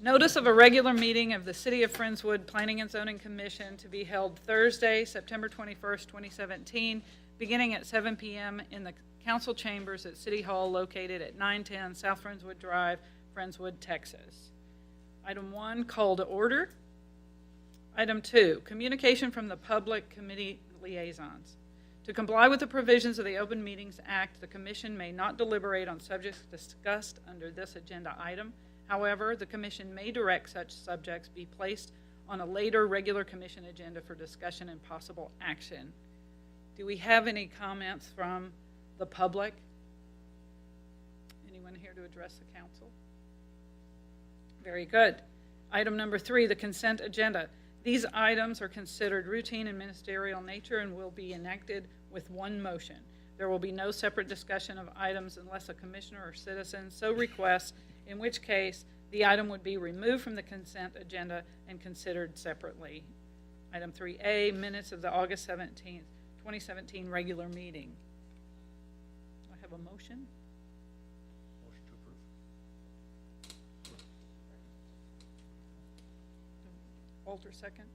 Notice of a regular meeting of the City of Friendswood Planning and Zoning Commission to be held Thursday, September 21st, 2017, beginning at 7 p.m. in the council chambers at City Hall located at 910 South Friendswood Drive, Friendswood, Texas. Item 1, call to order. Item 2, communication from the public committee liaisons. To comply with the provisions of the Open Meetings Act, the Commission may not deliberate on subjects discussed under this agenda item. However, the Commission may direct such subjects be placed on a later regular Commission agenda for discussion and possible action. Do we have any comments from the public? Anyone here to address the council? Very good. Item number 3, the consent agenda. These items are considered routine and ministerial nature and will be enacted with one motion. There will be no separate discussion of items unless a commissioner or citizen so requests, in which case the item would be removed from the consent agenda and considered separately. Item 3A, minutes of the August 17th, 2017 regular meeting. Do I have a motion? Motion to approve. Walter, second.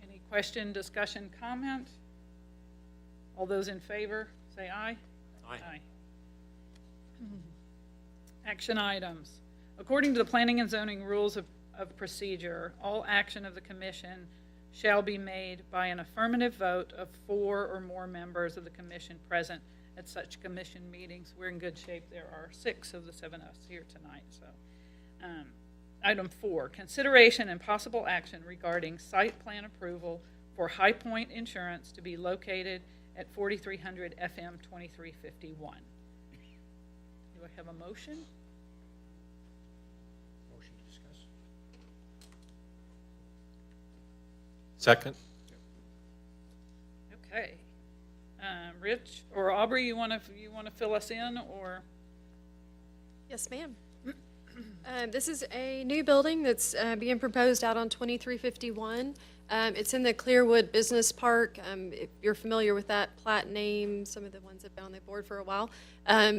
Any question, discussion, comment? All those in favor, say aye. Aye. Aye. Action items. According to the Planning and Zoning Rules of Procedure, all action of the Commission shall be made by an affirmative vote of 4 or more members of the Commission present at such Commission meetings. We're in good shape. There are 6 of the 7 of us here tonight. So, item 4, consideration and possible action regarding site plan approval for High Point Insurance to be located at 4300 FM 2351. Do I have a motion? Motion to discuss. Second. Okay. Rich or Aubrey, you want to fill us in, or? Yes, ma'am. This is a new building that's being proposed out on 2351. It's in the Clearwood Business Park. If you're familiar with that plat name, some of the ones that have been on the board for a while.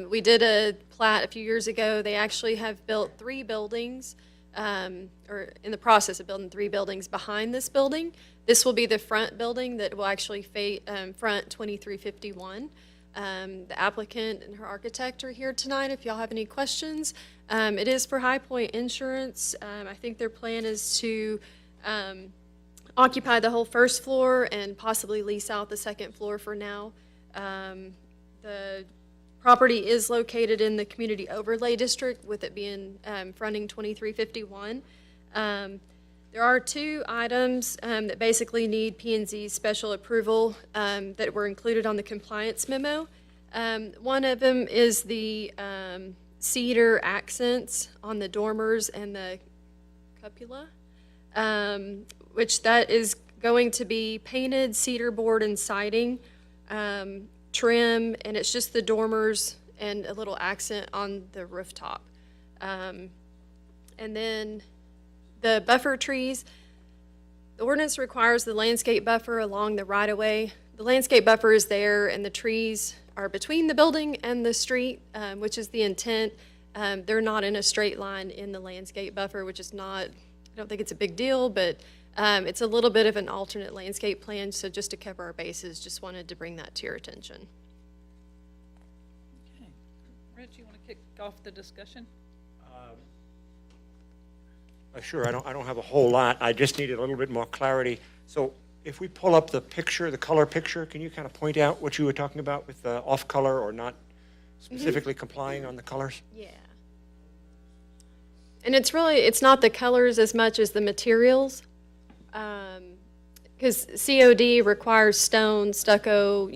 We did a plat a few years ago. They actually have built 3 buildings, or in the process of building 3 buildings behind this building. This will be the front building that will actually front 2351. The applicant and her architect are here tonight if y'all have any questions. It is for High Point Insurance. I think their plan is to occupy the whole first floor and possibly lease out the second floor for now. The property is located in the Community Overlay District, with it being fronting 2351. There are 2 items that basically need P&Z's special approval that were included on the compliance memo. One of them is the cedar accents on the dormers and the cupola, which that is going to be painted cedar board and siding, trim, and it's just the dormers and a little accent on the rooftop. And then the buffer trees, the ordinance requires the landscape buffer along the right-of-way. The landscape buffer is there, and the trees are between the building and the street, which is the intent. They're not in a straight line in the landscape buffer, which is not, I don't think it's a big deal, but it's a little bit of an alternate landscape plan, so just to cover our bases, just wanted to bring that to your attention. Okay. Rich, you want to kick off the discussion? Sure, I don't have a whole lot. I just needed a little bit more clarity. So if we pull up the picture, the color picture, can you kind of point out what you were talking about with the off color or not specifically complying on the colors? Yeah. And it's not the colors as much as the materials, because COD requires stone, stucco,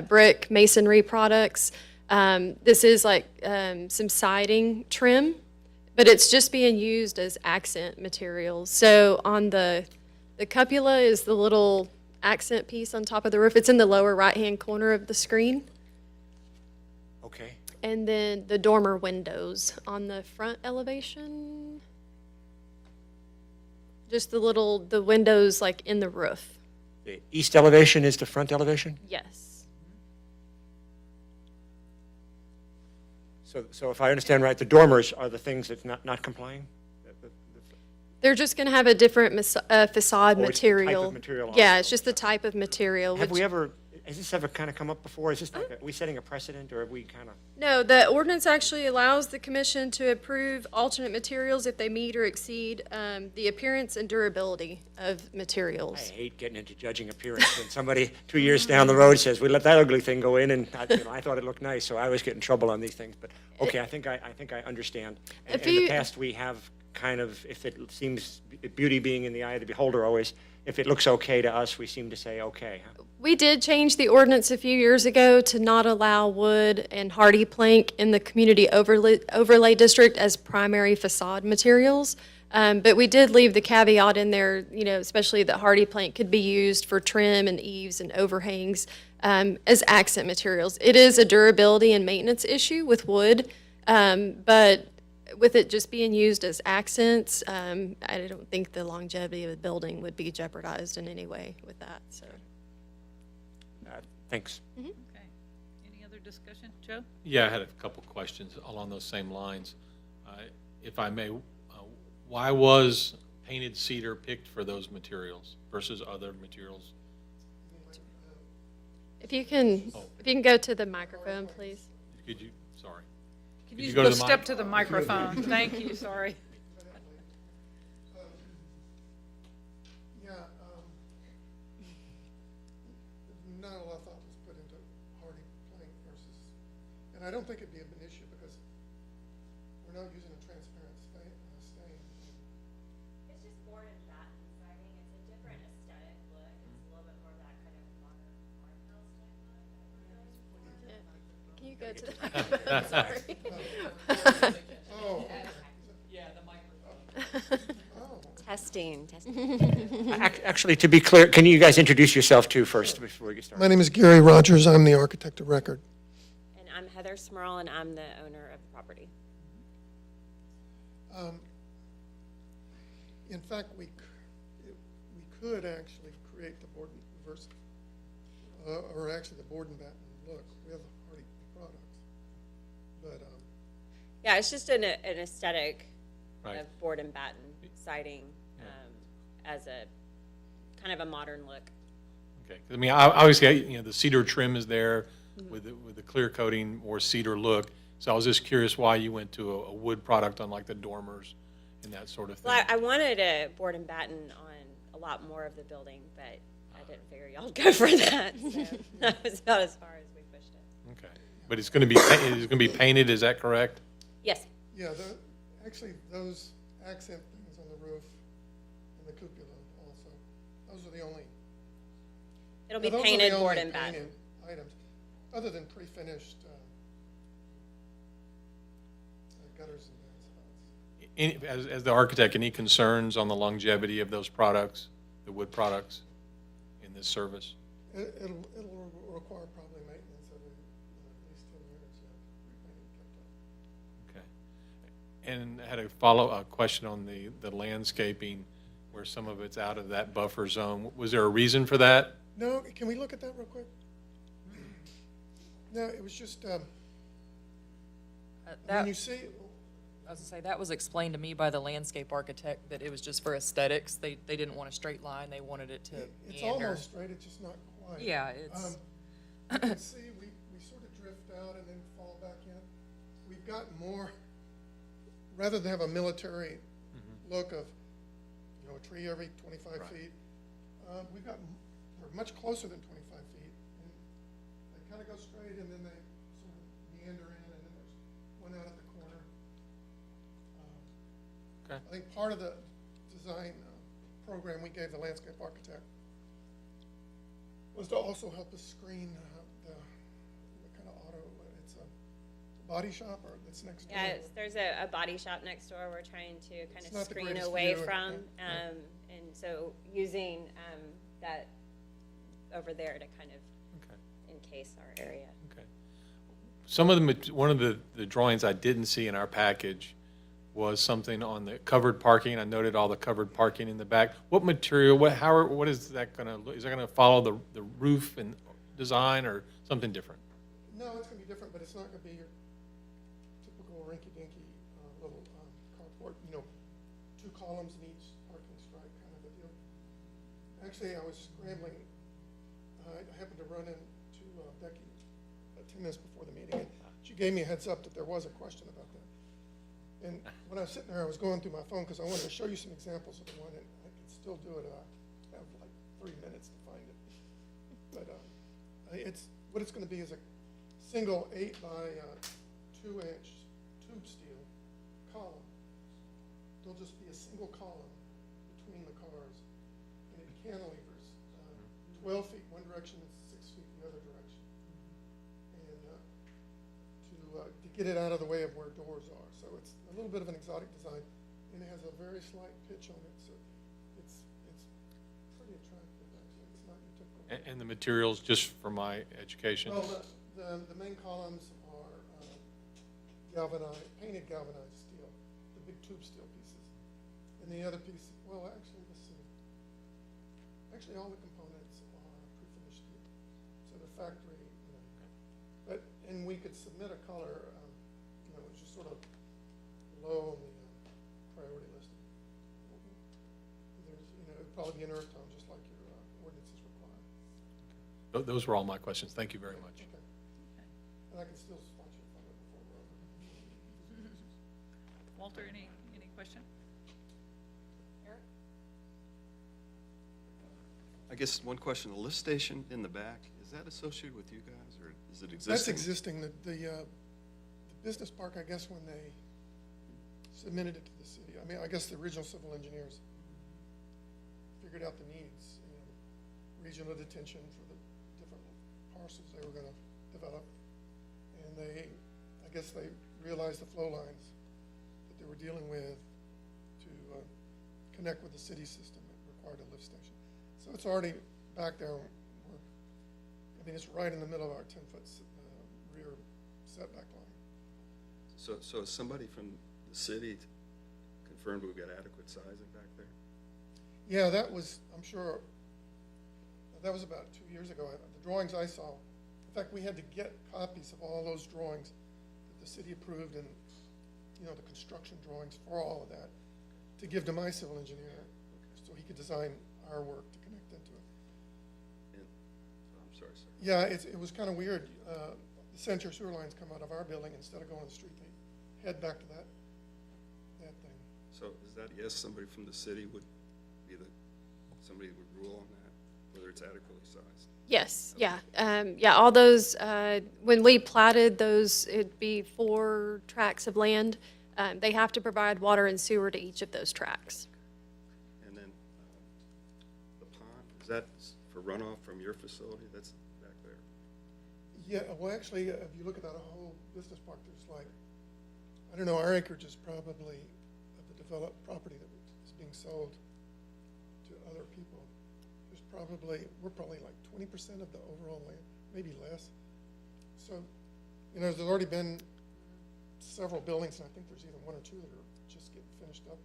brick, masonry products. This is like some siding trim, but it's just being used as accent materials. So on the cupola is the little accent piece on top of the roof. It's in the lower right-hand corner of the screen. Okay. And then the dormer windows on the front elevation. Just the windows like in the roof. The east elevation is the front elevation? Yes. So if I understand right, the dormers are the things that's not complying? They're just going to have a different facade Or it's the type of material. material Yeah, also. it's just the type of material. Have which- we ever, has this ever kind of come up before? Is this like, are we setting a precedent, or are we kind of? No, the ordinance actually allows the commission to approve alternate materials if they meet or exceed the appearance and durability of I materials. hate getting into judging appearance when somebody 2 years down the road says, we let that ugly thing go in, and I thought it looked nice, so I always get in trouble on these things. But, okay, I think I understand. And If in the you- past, we have kind of, if it seems, beauty being in the eye of the beholder always, if it looks okay to us, we seem to say, okay. Huh? We did change the ordinance a few years ago to not allow wood and hardy plank in the community overlay district as primary facade materials. But we did leave the caveat in there, especially that hardy plank could be used for trim and eaves and overhangs as accent materials. It is a durability and maintenance issue with wood, but with it just being used as accents, I don't think the longevity of the building would be jeopardized in any way with that, so. Thanks. Okay. Any other discussion? Joe? Yeah, I had a couple questions along those same lines. If I may, why was painted cedar picked for those materials versus other materials? If you can go to the microphone, please. Could you, sorry. Could Could you you go to go the step mic? to the microphone? Thank you, sorry. Yeah, not a lot of thought was put into hardy plank versus, and I don't think it'd be an issue because we're not using a transparent stain. It's just board and batten siding. It's a different aesthetic look. It's a little bit more of that kind of modern art house type look that we're going for. Can you go to the microphone, sorry? Oh, Testing. Actually, to be clear, can you guys introduce yourself too first before we get started? my name is Gary Rogers. I'm the architect of record. And I'm Heather Smurl, and I'm the owner of the property. In fact, we could actually create the board versus, or actually the board and batten look. We have hardy products, but Yeah, it's just an aesthetic Right. of board and batten siding as a kind of a modern look. Okay, 'cause I mean, obviously, the cedar trim is there with the clear coating or cedar look. So I was just curious why you went to a wood product on like the dormers and that sort of thing. Well, I wanted a board and batten on a lot more of the building, but I didn't figure y'all would go for that. So that was about as far as we pushed it. Okay, but it's going to be painted. Is that correct? Yes. yeah, actually those accent things on the roof and the cupola also, those are the only. It'll be those are the painted only board and batten. painted items, other than pre-finished gutters and downspouts. As the architect, any concerns on the longevity of those products, the wood products in this service? It'll require probably maintenance every at least 10 years, yeah, to kept up. Okay. And I had a question on the landscaping, where some of it's out of that buffer zone. Was there a reason for that? No, can we look at that real quick? No, it was just, when That, you say, I was gonna say, that was explained to me by the landscape architect, that it was just for aesthetics. They didn't want a straight line, they wanted it to it's meander. almost straight, it's just not quite. Yeah, it's, You can see, we sort of drift out and then fall back in. We've got more, rather than have a military look of, a tree every 25 feet, we're much closer than 25 feet. And they kind of go straight and then they sort of meander in, and then there's one out at the corner. Okay. I think part of the design program we gave the landscape architect was to also help us screen the kind of auto, it's a body shop or that's next door. Yeah, there's a body shop next door we're trying to kind It's of not the screen greatest away view, from. yeah. And so using that over there to kind of Okay. encase our area. Okay. One of the drawings I didn't see in our package was something on the covered parking. I noted all the covered parking in the back. What material, what is that gonna look? Is that gonna follow the roof and design or something different? No, it's gonna be different, but it's not gonna be your 2 columns in each parking stripe kind of a deal. Actually, I was scrambling, I happened to run into Becky 10 minutes before the meeting, and she gave me a heads up that there was a question about that. And when I was sitting there, I was going through my phone because I wanted to show you some examples of the one, and I can still do it. I have like 3 minutes to find it. But what it's going to be is a single 8 by 2 inch tube steel column. There'll just be a single column between the cars, and it cantilevers 12 feet one direction and 6 feet the other direction. And to get it out of the way of where doors are. So it's a little bit of an exotic design, and it has a very slight pitch on it, so it's pretty attractive, actually. It's not your typical. And the materials, just for my education? Well, the main columns are painted galvanized steel, the big tube steel pieces. And the other piece, well, actually, let's see. Actually, all the components are pre-finished steel. So the factory, and we could submit a color, it's just sort of low on the priority listing. There's, it'd probably be an earth tone, just like your ordinances require. Those were all my questions. Thank you very much. Okay. And I can still spot you if I look before we're over. Walter, any question? Eric? I guess one question, the lift station in the back, is that associated with you guys, or is it existing? That's existing. The business park, I guess, when they submitted it to the city, I mean, I guess the original civil engineers figured out the needs, regional detention for the different parcels they were going to develop. And I guess they realized the flow lines that they were dealing with to connect with the city system that required a lift station. So it's already back there. It's right in the middle of our 10-foot rear setback line. So is somebody from the city confirmed we've got adequate sizing back there? Yeah, that was, I'm sure, that was about 2 years ago. The drawings I saw, in fact, we had to get copies of all those drawings that the city approved and, the construction drawings for all of that to give to my civil engineer so he could design our work to connect into it. I'm sorry, sir. Yeah, it was kind of weird. The center sewer lines come out of our building. Instead of going to the street, they head back to that thing. So is that, yes, somebody from the city would be somebody would rule on that, whether it's adequately sized? Yes, yeah. All those, when we platted those, it'd be 4 tracts of land. They have to provide water and sewer to each of those tracts. And then the pond, is that for runoff from your facility? That's back there? Yeah, well, actually, if you look at that whole business park, there's like, I don't know, our acreage is probably of the developed property that is being sold to other people. We're probably like 20% of the overall land, maybe less. So, there's already been several buildings, and I think there's even 1 or 2 that are just getting finished up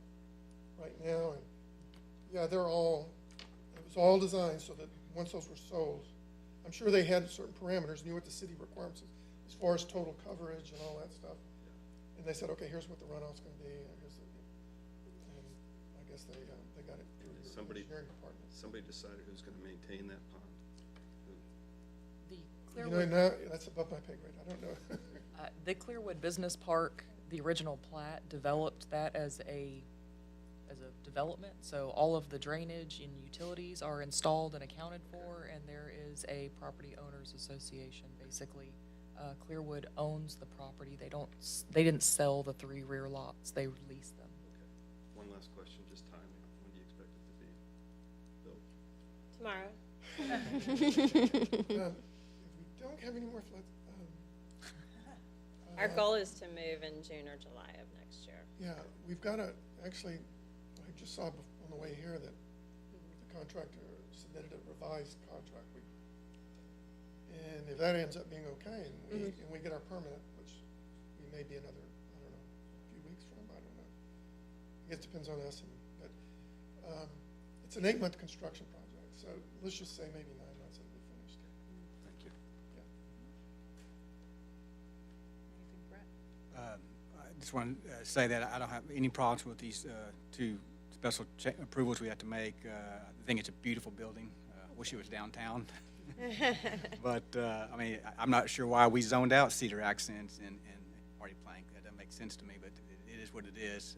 right now. And yeah, it was all designed so that once those were sold, I'm sure they had certain parameters, knew what the city requirements as far as total coverage and all that stuff. And they said, okay, here's what the runoff's going to be. And I guess they got it through the engineering department. Somebody decided who's going to maintain that pond? The Now, Clearwood, that's above my pay grade. I don't know. the Clearwood Business Park, the original plat developed that as a development. So all of the drainage and utilities are installed and accounted for, and there is a property owners association. Basically, Clearwood owns the property. They didn't sell the 3 rear lots. They leased them. Okay. One last question, just timing. When do you expect it to be built? Tomorrow. If we don't have any more floods, Our goal is to move in June or July of next year. yeah, we've got actually, I just saw on the way here that the contractor submitted a revised contract. And if that ends up being okay, and we get our permit, which we may be another, I don't know, a few weeks from, I don't know. I guess it depends on us, but it's an 8-month construction project, so let's just say maybe 9 months it'll be finished. Thank you. Yeah. Anything, Brett? I just just want to say that I don't have any problems with these two special approvals we have to make. I think it's a beautiful building. Wish it was downtown. But, I mean, I'm not sure why we zoned out cedar accents and hardy plank. That doesn't make sense to me, but it is what it is.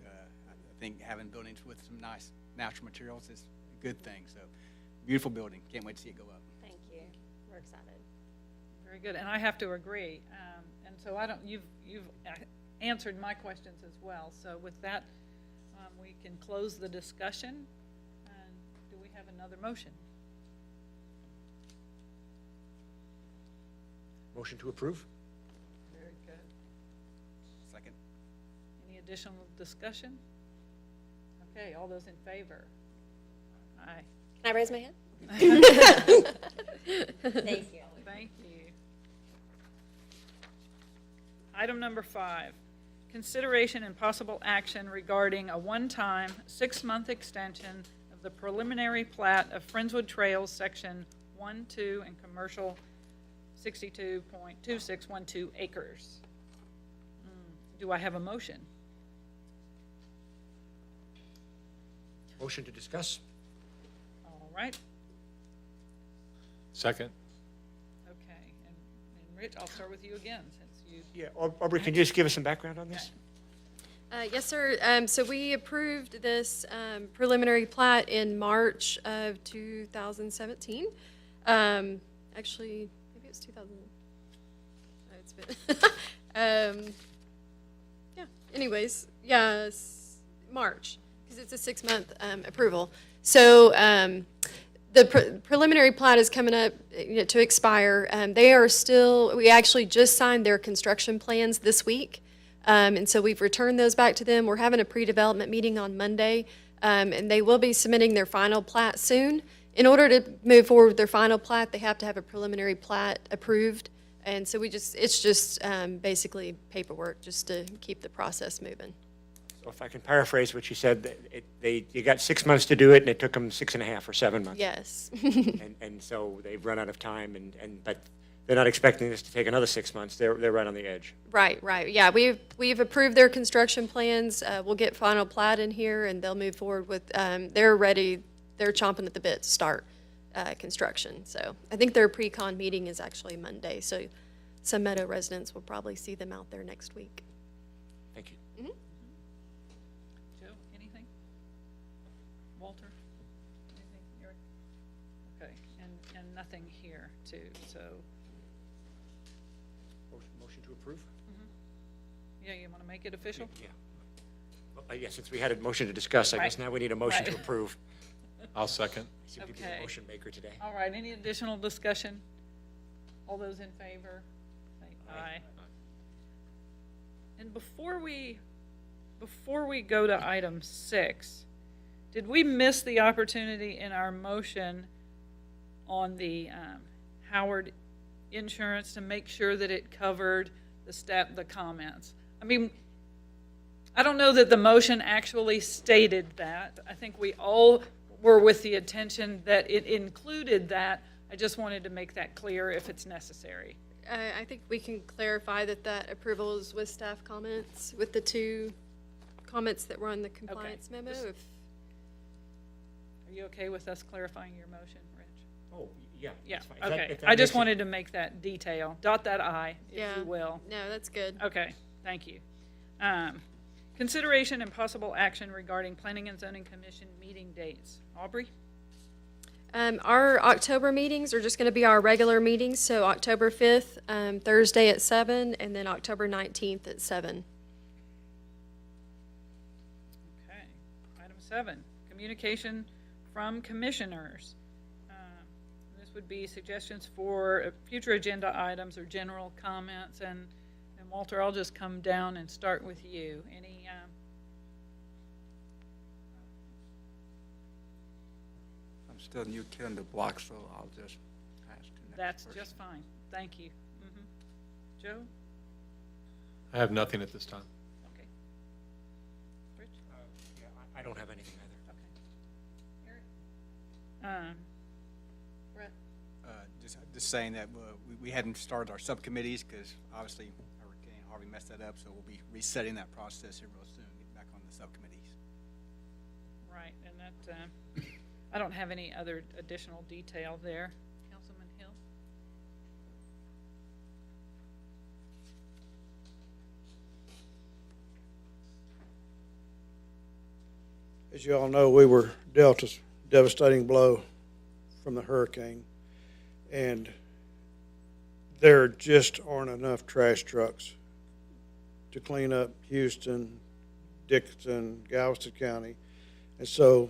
I think having buildings with some nice natural materials is a good thing. So, beautiful building. Can't wait to see it go up. Thank you. We're excited. Very good, and I have to agree. And so you've answered my questions as well. So with that, we can close the discussion. And do we have another motion? Motion to approve? Very good. Second. Any additional discussion? Okay, all those in favor? Aye. Can I raise my hand? Thank you. Thank you. Item number 5, consideration and possible action regarding a one-time 6-month extension of the preliminary plat of Friendswood Trails, Section 1-2, and Commercial 62.2612 acres. Do I have a motion? Motion to discuss? All right. Second. Okay. And Rich, I'll start with you again since you. Yeah, Aubrey, can you just give us some background on this? Yes, sir. So we approved this preliminary plat in March of 2017. Actually, maybe it was 2000. Oh, it's been. Yeah. Anyways, yes, March, because it's a 6-month approval. So the preliminary plat is coming up to expire. They are still. We actually just signed their construction plans this week. And so we've returned those back to them. We're having a pre-development meeting on Monday, and they will be submitting their final plat soon. In order to move forward with their final plat, they have to have a preliminary plat approved. And so it's just basically paperwork just to keep the process moving. So if I can paraphrase what you said, you got 6 months to do it, and it took them 6.5 or 7 months. Yes. And so they've run out of time, but they're not expecting this to take another 6 months. They're right on the edge. Right. Yeah, we've approved their construction plans. We'll get final plat in here, and they'll move forward with. They're ready. They're chomping at the bit to start construction. So I think their pre-con meeting is actually Monday. So some Meadow residents will probably see them out there next week. Thank you. Joe, anything? Walter? Anything? Eric? Okay, and nothing here too, so, Motion to approve? yeah, you want to make it official? Yeah. Well, yeah, since we had a motion to discuss, I guess Right. now we need a motion to Right. approve. I'll second. I seem to be Okay. the motion maker today. All right, any additional discussion? All those in favor? Say aye. And before we go to item 6, did we miss the opportunity in our motion on the Howard insurance to make sure that it covered the comments? I mean, I don't know that the motion actually stated that. I think we all were with the intention that it included that. I just wanted to make that clear if it's necessary. I think we can clarify that approval is with staff comments, with the 2 comments that were on the compliance memo. Just- If Are you okay with us clarifying your motion, Rich? Oh, yeah. Yeah, that's fine. If that- okay. if that I just makes it- wanted to make that detail. Dot that I, if Yeah. you will. No, that's good. Okay, thank you. Consideration and possible action regarding Planning and Zoning Commission meeting dates. Aubrey? Our October meetings are just going to be our regular meetings, so October 5th, Thursday at 7, and then October 19th at 7. Okay. Item 7, communication from commissioners. This would be suggestions for future agenda items or general comments. And Walter, I'll just come down and start with you. Any, I'm still a new kid on the block, so I'll just pass to the next that's person. just fine. Thank you. Joe? I have nothing at this time. Okay. Rich? Yeah, I don't have anything either. Okay. Eric? Brett? Just saying that we hadn't started our subcommittees because obviously Hurricane Harvey messed that up, so we'll be resetting that process here real soon, get back on the subcommittees. Right, and that, I don't have any other additional detail there. Councilman Hill? As you all know, we were dealt a devastating blow from the hurricane, and there just aren't enough trash trucks to clean up Houston, Dickinson, Galveston County. And so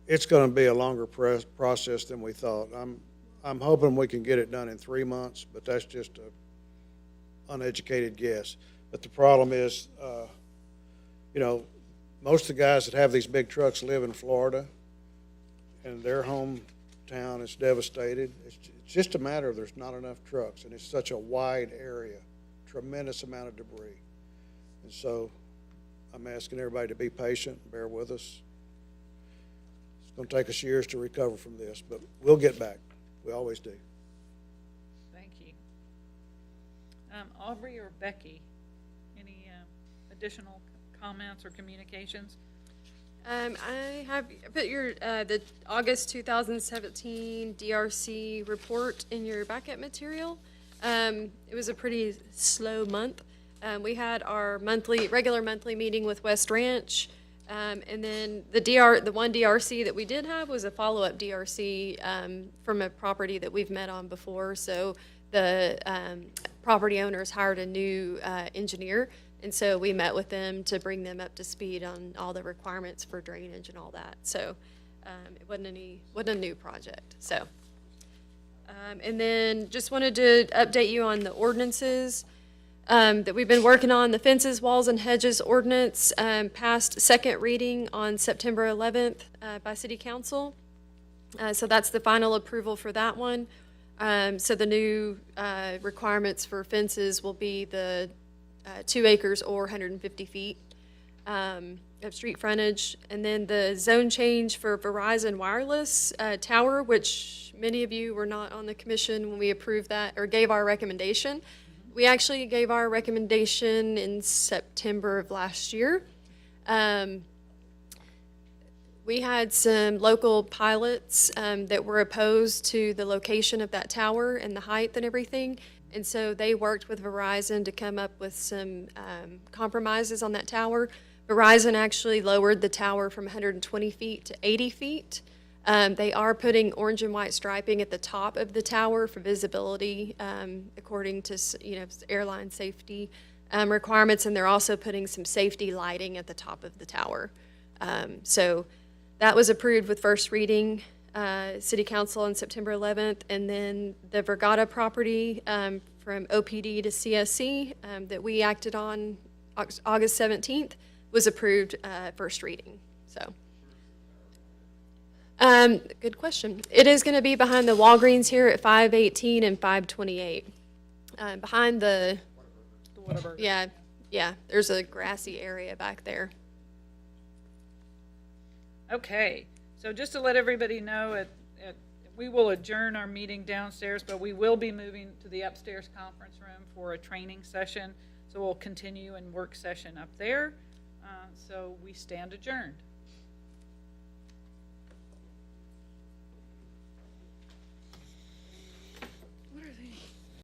it's going to be a longer process than we thought. I'm hoping we can get it done in 3 months, but that's just an uneducated guess. But the problem is, you know, most of the guys that have these big trucks live in Florida, and their hometown is devastated. It's just a matter of there's not enough trucks, and it's such a wide area, tremendous amount of debris. And so I'm asking everybody to be patient, bear with us. It's going to take us years to recover from this, but we'll get back. We always do. Thank you. Aubrey or Becky, any additional comments or communications? I have put your, the August 2017 DRC report in your backup material. It was a pretty slow month. We had our regular monthly meeting with West Ranch. And then the one DRC that we did have was a follow-up DRC from a property that we've met on before. So the property owners hired a new engineer, and so we met with them to bring them up to speed on all the requirements for drainage and all that. So it wasn't a new project. So and then just wanted to update you on the ordinances that we've been working on. The fences, walls, and hedges ordinance passed second reading on September 11th by City Council. So that's the final approval for that one. So the new requirements for fences will be the 2 acres or 150 feet of street frontage. And then the zone change for Verizon Wireless Tower, which many of you were not on the commission when we approved that or gave our recommendation. We actually gave our recommendation in September of last year. We had some local pilots that were opposed to the location of that tower and the height and everything. And so they worked with Verizon to come up with some compromises on that tower. Verizon actually lowered the tower from 120 feet to 80 feet. They are putting orange and white striping at the top of the tower for visibility, according to airline safety requirements, and they're also putting some safety lighting at the top of the tower. So that was approved with first reading, City Council on September 11th, and then the Vergata property from OPD to CSC that we acted on August 17th was approved first reading. So. Good question. It is going to be behind the Walgreens here at 518 and 528. Behind the Whataburger. Yeah, there's a grassy area back there. Okay, so just to let everybody know, we will adjourn our meeting downstairs, but we will be moving to the upstairs conference room for a training session. So we'll continue in work session up there. So we stand adjourned. What are these?